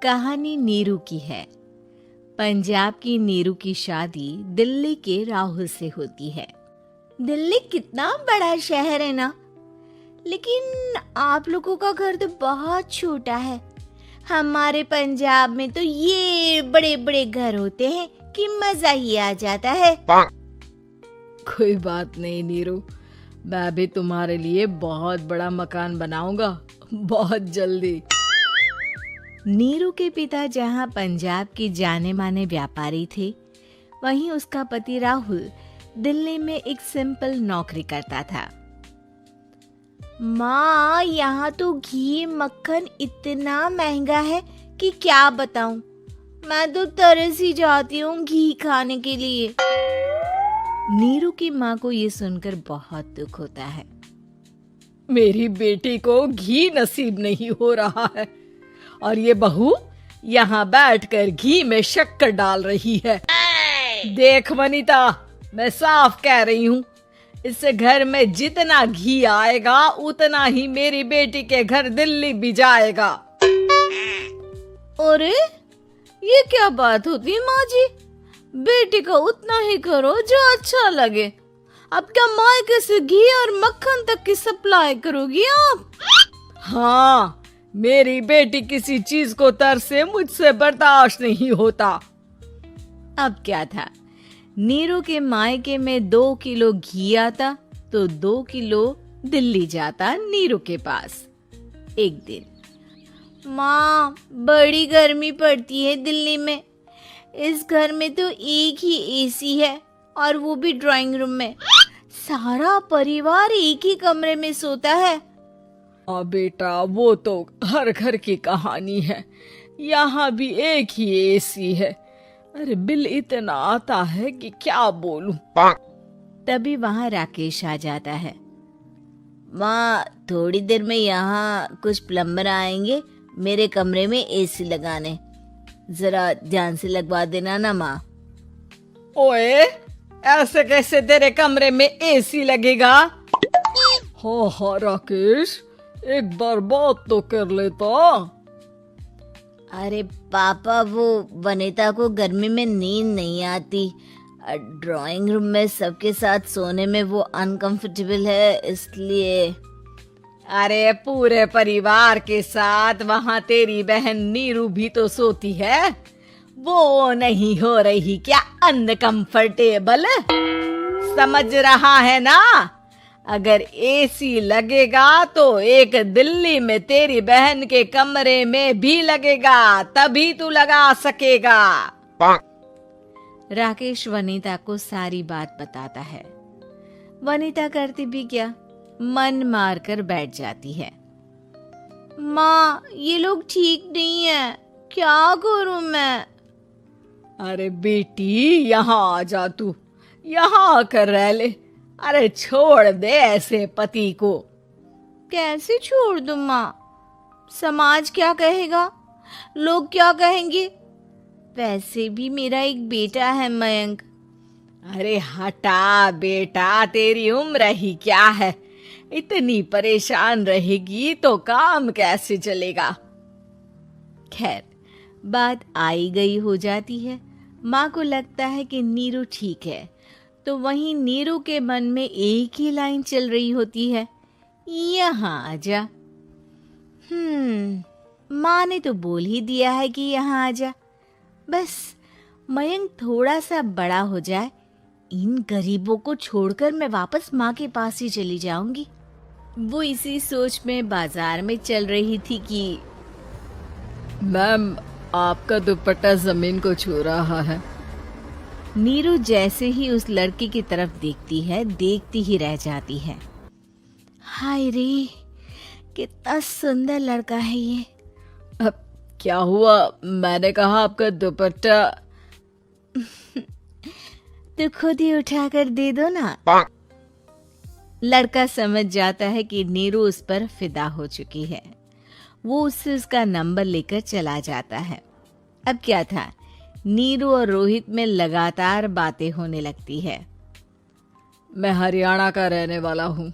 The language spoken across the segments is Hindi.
कहानी नीरू की है। पंजाब की नीरू की शादी दिल्ली के राहुल से होती है। दिल्ली कितना बड़ा शहर है ना, लेकिन आप लोगों का घर तो बहुत छोटा है। हमारे पंजाब में तो ये बड़े बड़े घर होते हैं कि मजा ही आ जाता है। कोई बात नहीं नीरू, मैं भी तुम्हारे लिए बहुत बड़ा मकान बनाऊंगा बहुत जल्दी। नीरू के पिता जहाँ पंजाब के जाने माने व्यापारी थे, वहीं उसका पति राहुल दिल्ली में एक सिंपल नौकरी करता था। माँ, यहाँ तो घी मक्खन इतना महंगा है कि क्या बताऊं। मैं तो तरस ही जाती हूँ घी खाने के लिए। नीरू की माँ को ये सुनकर बहुत दुख होता है। मेरी बेटी को घी नसीब नहीं हो रहा है और ये बहू यहाँ बैठकर घी में शक्कर डाल रही है। देख वनिता, मैं साफ कह रही हूँ, इस घर में जितना घी आएगा उतना ही मेरी बेटी के घर दिल्ली भी जाएगा। अरे ये क्या बात होती है माँ जी? बेटी का उतना ही करो जो अच्छा लगे। अब क्या मायके से घी और मक्खन तक की सप्लाई करोगी आप? हाँ, मेरी बेटी किसी चीज को तरसे मुझसे बर्दाश्त नहीं होता। अब क्या था, नीरू के मायके में 2 किलो घी आता तो 2 किलो दिल्ली जाता नीरू के पास। एक दिन, माँ बड़ी गर्मी पड़ती है दिल्ली में। इस घर में तो एक ही एसी है और वो भी ड्राइंग रूम में। सारा परिवार एक ही कमरे में सोता है। बेटा, वो तो हर घर की कहानी है। यहाँ भी एक ही एसी है। अरे बिल इतना आता है कि क्या बोलूं। तभी वहाँ राकेश आ जाता है। माँ, थोड़ी देर में यहाँ कुछ प्लम्बर आएंगे मेरे कमरे में एसी लगाने। जरा ध्यान से लगवा देना ना माँ। ओए, ऐसे कैसे तेरे कमरे में एसी लगेगा? हाँ राकेश, एक बार बात तो कर लेता। अरे पापा, वो वनिता को गर्मी में नींद नहीं आती। ड्राइंग रूम में सबके साथ सोने में वो अनकंफर्टेबल है, इसलिए। अरे पूरे परिवार के साथ वहाँ तेरी बहन नीरू भी तो सोती है। वो नहीं हो रही क्या अनकंफर्टेबल? समझ रहा है ना? अगर एसी लगेगा तो एक दिल्ली में तेरी बहन के कमरे में भी लगेगा, तभी तू लगा सकेगा। राकेश वनिता को सारी बात बताता है। वनिता करती भी क्या, मन मार कर बैठ जाती है। माँ, ये लोग ठीक नहीं है, क्या करूं मैं? अरे बेटी, यहाँ आ जा, तू यहाँ आकर रह ले। अरे छोड़ दे ऐसे पति को। कैसे छोड़ दूं माँ? समाज क्या कहेगा, लोग क्या कहेंगे? वैसे भी मेरा एक बेटा है मयंक। अरे हटा बेटा, तेरी उम्र ही क्या है। इतनी परेशान रहेगी तो काम कैसे चलेगा। खैर, बात आई गई हो जाती है। माँ को लगता है कि नीरू ठीक है, तो वहीं नीरू के मन में एक ही लाइन चल रही होती है, यहाँ आजा। माँ ने तो बोल ही दिया है कि यहाँ आजा। बस मयंक थोड़ा सा बड़ा हो जाए, इन गरीबों को छोड़कर मैं वापस माँ के पास ही चली जाऊंगी। वो इसी सोच में बाजार में चल रही थी कि मैम, आपका दुपट्टा जमीन को छू रहा है। नीरू जैसे ही उस लड़की की तरफ देखती है, देखती ही रह जाती है। हाय रे, कितना सुंदर लड़का है ये। अब क्या हुआ? मैंने कहा आपका दुपट्टा। तो खुद ही उठा कर दे दो ना। लड़का समझ जाता है कि नीरू उस पर फिदा हो चुकी है। वो उससे उसका नंबर लेकर चला जाता है। अब क्या था, नीरू और रोहित में लगातार बातें होने लगती है। मैं हरियाणा का रहने वाला हूँ,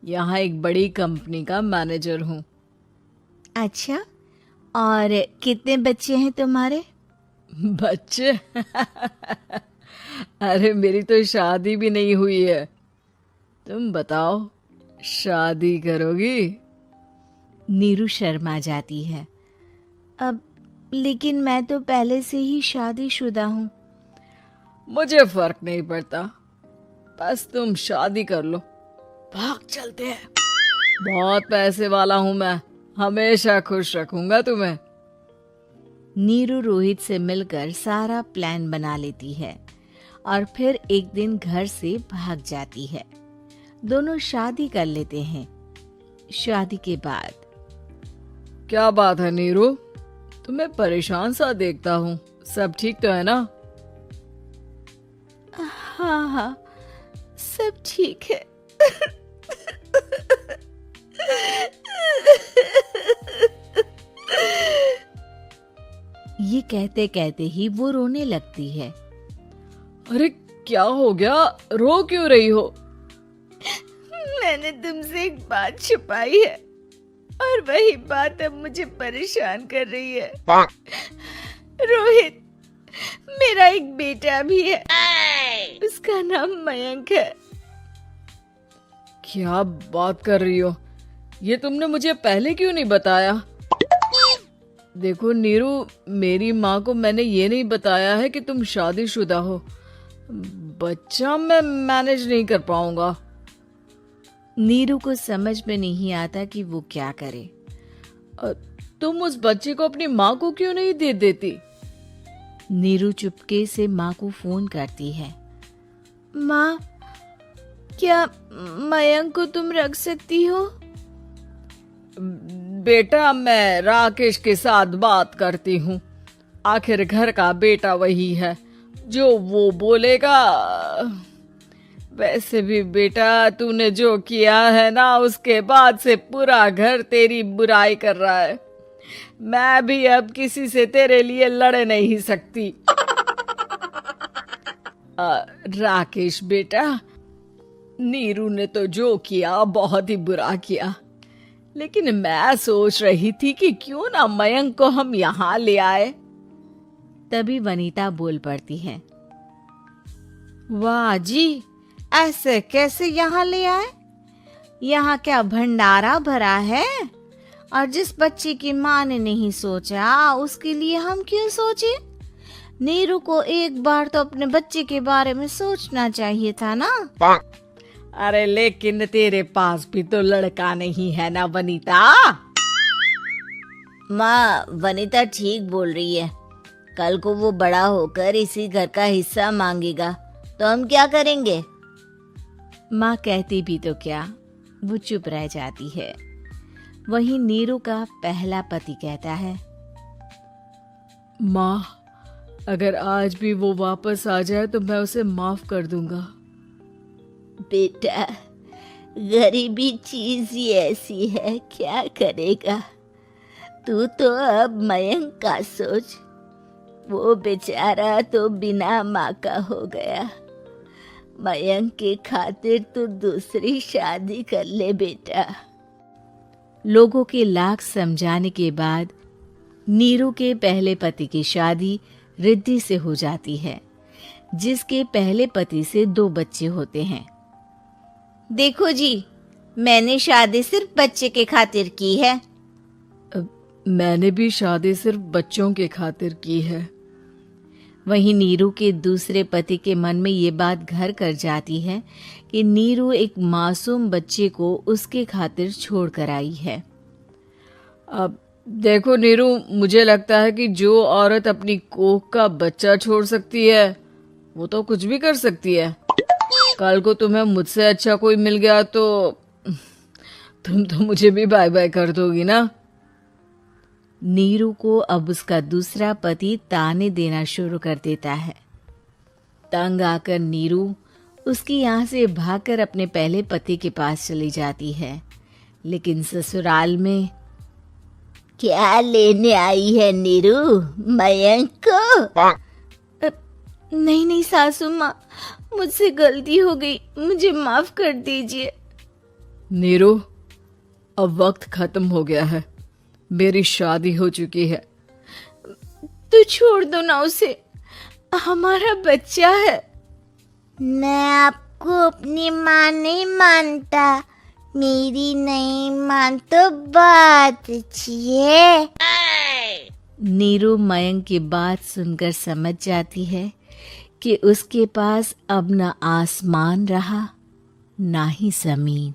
यहाँ एक बड़ी कंपनी का मैनेजर हूँ। अच्छा, और कितने बच्चे हैं तुम्हारे? बच्चे? अरे मेरी तो शादी भी नहीं हुई है। तुम बताओ, शादी करोगी? नीरू शर्मा जाती है। अब लेकिन मैं तो पहले से ही शादीशुदा हूँ। मुझे फर्क नहीं पड़ता, बस तुम शादी कर लो, भाग चलते हैं। बहुत पैसे वाला हूं मैं, हमेशा खुश रखूंगा तुम्हें। नीरू रोहित से मिलकर सारा प्लान बना लेती है और फिर एक दिन घर से भाग जाती है। दोनों शादी कर लेते हैं। शादी के बाद क्या बात है नीरू, तुम्हें परेशान सा देखता हूँ, सब ठीक तो है ना? हाँ हाँ, सब ठीक है। ये कहते कहते ही वो रोने लगती है। अरे क्या हो गया, रो क्यों रही हो? मैंने तुमसे एक बात छुपाई है और वही बात अब मुझे परेशान कर रही है। रोहित, मेरा एक बेटा भी है, उसका नाम मयंक है। क्या बात कर रही हो, ये तुमने मुझे पहले क्यों नहीं बताया? देखो नीरू, मेरी माँ को मैंने ये नहीं बताया है कि तुम शादीशुदा हो। बच्चा मैं मैनेज नहीं कर पाऊंगा। नीरू को समझ में नहीं आता कि वो क्या करे। तुम उस बच्चे को अपनी माँ को क्यों नहीं दे देती? नीरू चुपके से माँ को फोन करती है। माँ, क्या मयंक को तुम रख सकती हो? बेटा, मैं राकेश के साथ बात करती हूँ, आखिर घर का बेटा वही है, जो वो बोलेगा। वैसे भी बेटा, तूने जो किया है ना, उसके बाद से पूरा घर तेरी बुराई कर रहा है। मैं भी अब किसी से तेरे लिए लड़ नहीं सकती। राकेश बेटा, नीरू ने तो जो किया बहुत ही बुरा किया, लेकिन मैं सोच रही थी कि क्यों ना मयंक को हम यहाँ ले आए। तभी वनीता बोल पड़ती है। वाह जी, ऐसे कैसे यहाँ ले आए? यहाँ क्या भंडारा भरा है? और जिस बच्चे की माँ ने नहीं सोचा, उसके लिए हम क्यों सोचे? नीरू को एक बार तो अपने बच्चे के बारे में सोचना चाहिए था ना। अरे लेकिन तेरे पास भी तो लड़का नहीं है ना वनीता। माँ, वनीता ठीक बोल रही है। कल को वो बड़ा होकर इसी घर का हिस्सा मांगेगा तो हम क्या करेंगे? माँ कहती भी तो क्या, वो चुप रह जाती है। वहीं नीरू का पहला पति कहता है। माँ, अगर आज भी वो वापस आ जाए तो मैं उसे माफ कर दूंगा। बेटा, गरीबी चीज ही ऐसी है, क्या करेगा? तू तो अब मयंक का सोच। वो बेचारा तो बिना माँ का हो गया। मयंक की खातिर तू दूसरी शादी कर ले बेटा। लोगों के लाख समझाने के बाद नीरू के पहले पति की शादी रिद्धि से हो जाती है, जिसके पहले पति से 2 बच्चे होते हैं। देखो जी, मैंने शादी सिर्फ बच्चे के खातिर की है। मैंने भी शादी सिर्फ बच्चों के खातिर की है। वहीं नीरू के दूसरे पति के मन में ये बात घर कर जाती है कि नीरू एक मासूम बच्चे को उसके खातिर छोड़ कर आई है। अब देखो नीरू, मुझे लगता है कि जो औरत अपनी कोख का बच्चा छोड़ सकती है, वो तो कुछ भी कर सकती है। कल को तुम्हें मुझसे अच्छा कोई मिल गया तो तुम तो मुझे भी बाय बाय कर दोगी ना। नीरू को अब उसका दूसरा पति ताने देना शुरू कर देता है। तंग आकर नीरू उसकी यहाँ से भागकर अपने पहले पति के पास चली जाती है। लेकिन ससुराल में क्या लेने आई है नीरू, मयंक को? नहीं नहीं सासू माँ, मुझसे गलती हो गई, मुझे माफ कर दीजिए। नीरू, अब वक्त खत्म हो गया है, मेरी शादी हो चुकी है। तो छोड़ दो ना उसे, हमारा बच्चा है। मैं आपको अपनी माँ नहीं मानता, मेरी नहीं मान तो बात अच्छी है। नीरू मयंक की बात सुनकर समझ जाती है कि उसके पास अब न आसमान रहा ना ही जमीन।